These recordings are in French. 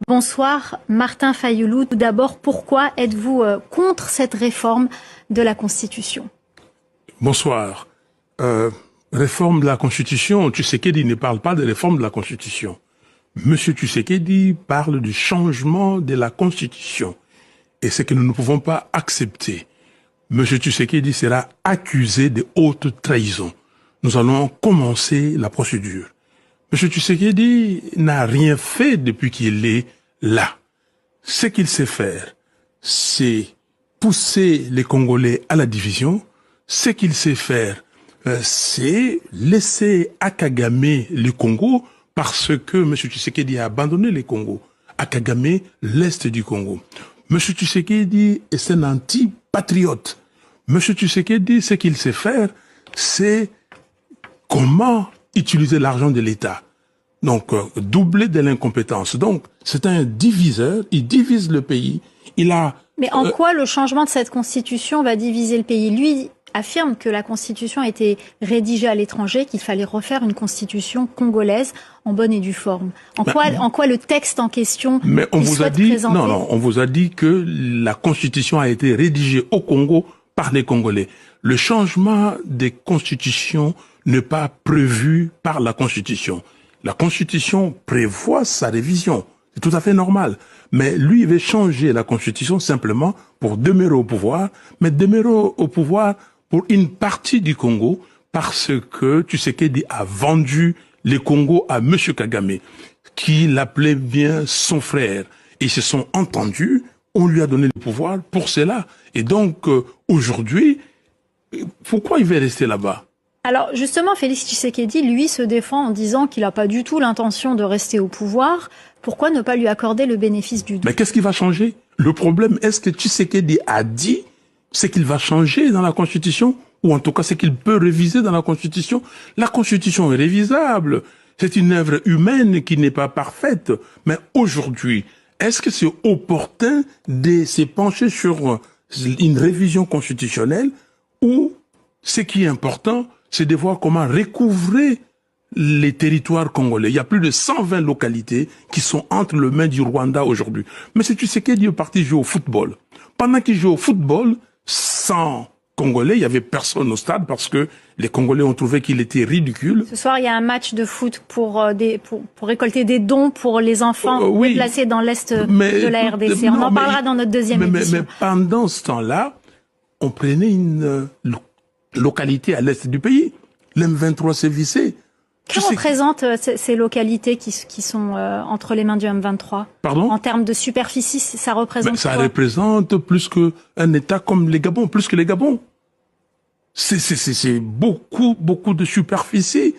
Bonsoir, Martin Fayoulou. Tout d'abord, pourquoi êtes-vous contre cette réforme de la Constitution? Bonsoir. Réforme de la Constitution, Tshisekedi ne parle pas de réforme de la Constitution. Monsieur Tshisekedi parle du changement de la Constitution. Et c'est que nous ne pouvons pas accepter. Monsieur Tshisekedi sera accusé de haute trahison. Nous allons commencer la procédure. Monsieur Tshisekedi n'a rien fait depuis qu'il est là. Ce qu'il sait faire, c'est pousser les Congolais à la division. Ce qu'il sait faire, c'est laisser à Kagame le Congo parce que M. Tshisekedi a abandonné le Congo. À Kagame, l'Est du Congo. M. Tshisekedi est un anti-patriote. M. Tshisekedi, ce qu'il sait faire, c'est comment utiliser l'argent de l'État. Donc, doubler de l'incompétence. Donc, c'est un diviseur, il divise le pays. Mais en quoi le changement de cette constitution va diviser le pays? Lui affirme que la constitution a été rédigée à l'étranger, qu'il fallait refaire une constitution congolaise en bonne et due forme. En quoi le texte en question on vous a dit on vous a dit que la constitution a été rédigée au Congo par les Congolais. Le changement des constitutions n'est pas prévu par la constitution. La constitution prévoit sa révision. C'est tout à fait normal. Mais lui, il veut changer la constitution simplement pour demeurer au pouvoir, mais demeurer au pouvoir pour une partie du Congo parce que Tshisekedi a vendu les Congo à M. Kagame, qui l'appelait bien son frère. Ils se sont entendus, on lui a donné le pouvoir pour cela. Et donc, aujourd'hui, pourquoi il veut rester là-bas? Alors justement, Félix Tshisekedi, lui, se défend en disant qu'il n'a pas du tout l'intention de rester au pouvoir. Pourquoi ne pas lui accorder le bénéfice du doute? Mais qu'est-ce qui va changer? Le problème, est-ce que Tshisekedi a dit ce qu'il va changer dans la Constitution? Ou en tout cas, ce qu'il peut réviser dans la Constitution? La Constitution est révisable. C'est une œuvre humaine qui n'est pas parfaite. Mais aujourd'hui, est-ce que c'est opportun de se pencher sur une révision constitutionnelle ou ce qui est important, c'est de voir comment recouvrer les territoires congolais. Il y a plus de 120 localités qui sont entre les mains du Rwanda aujourd'hui. Mais c'est Tshisekedi est parti jouer au football. Pendant qu'il joue au football, sans Congolais, il y avait personne au stade parce que les Congolais ont trouvé qu'il était ridicule. Ce soir, il y a un match de foot pour récolter des dons pour les enfants déplacés dans l'Est de la RDC. On en parlera dans notre deuxième émission. Mais pendant ce temps-là, on prenait une localité à l'est du pays. l'M23 s'est vissé. Que représentent ces localités qui sont entre les mains du M23? Pardon? En termes de superficie, ça représente quoi? Ça représente plus qu'un État comme les Gabons, plus que les Gabons. C'est beaucoup de superficie.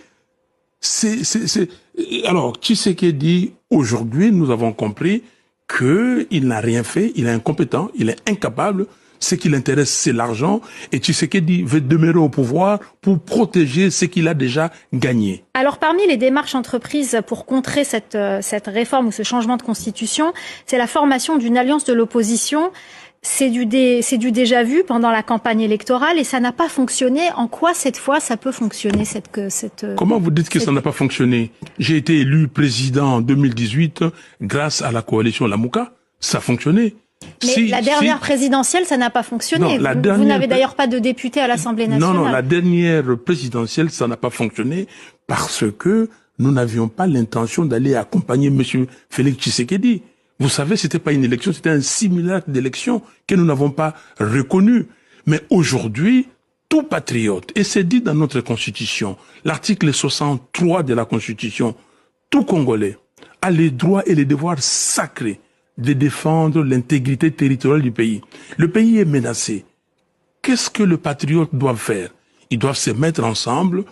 Alors, Tshisekedi, aujourd'hui, nous avons compris qu'il n'a rien fait, il est incompétent, il est incapable. Ce qui l'intéresse, c'est l'argent. Et Tshisekedi veut demeurer au pouvoir pour protéger ce qu'il a déjà gagné. Alors, parmi les démarches entreprises pour contrer cette réforme ou ce changement de constitution, c'est la formation d'une alliance de l'opposition. C'est du déjà vu pendant la campagne électorale et ça n'a pas fonctionné. En quoi, cette fois, ça peut fonctionner Comment vous dites que ça n'a pas fonctionné? J'ai été élu président en 2018 grâce à la coalition Lamouka. Ça a fonctionné. Mais la dernière présidentielle, ça n'a pas fonctionné. Vous n'avez d'ailleurs pas de député à l'Assemblée nationale. Non, la dernière présidentielle, ça n'a pas fonctionné parce que nous n'avions pas l'intention d'aller accompagner M. Félix Tshisekedi. Vous savez, c'était pas une élection, c'était un simulacre d'élection que nous n'avons pas reconnu. Mais aujourd'hui, tout patriote, et c'est dit dans notre Constitution, l'article 63 de la Constitution, tout Congolais a les droits et les devoirs sacrés de défendre l'intégrité territoriale du pays. Le pays est menacé. Qu'est-ce que le patriote doit faire? Ils doivent se mettre ensemble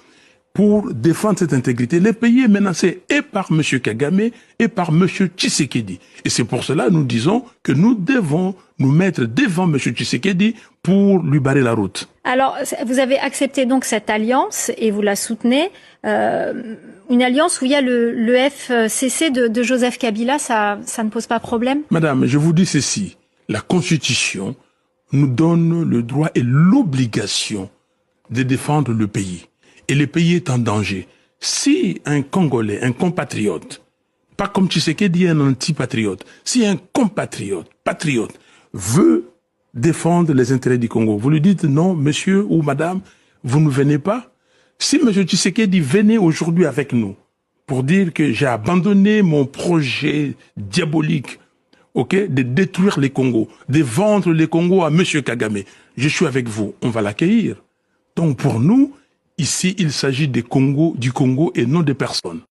pour défendre cette intégrité. Le pays est menacé et par M. Kagame et par M. Tshisekedi. Et c'est pour cela que nous disons que nous devons nous mettre devant M. Tshisekedi pour lui barrer la route. Alors, vous avez accepté donc cette alliance et vous la soutenez. Une alliance où il y a le FCC de Joseph Kabila, ça ne pose pas problème? Madame, je vous dis ceci. La Constitution nous donne le droit et l'obligation de défendre le pays. Et le pays est en danger. Si un Congolais, un compatriote, Pas comme Tshisekedi, un anti-patriote. Si un compatriote, patriote, veut défendre les intérêts du Congo, vous lui dites non, monsieur ou madame, vous ne venez pas. Si monsieur Tshisekedi venait aujourd'hui avec nous pour dire que j'ai abandonné mon projet diabolique, ok, de détruire les Congos, de vendre les Congos à monsieur Kagame, je suis avec vous, on va l'accueillir. Donc pour nous, ici, il s'agit du Congo et non des personnes.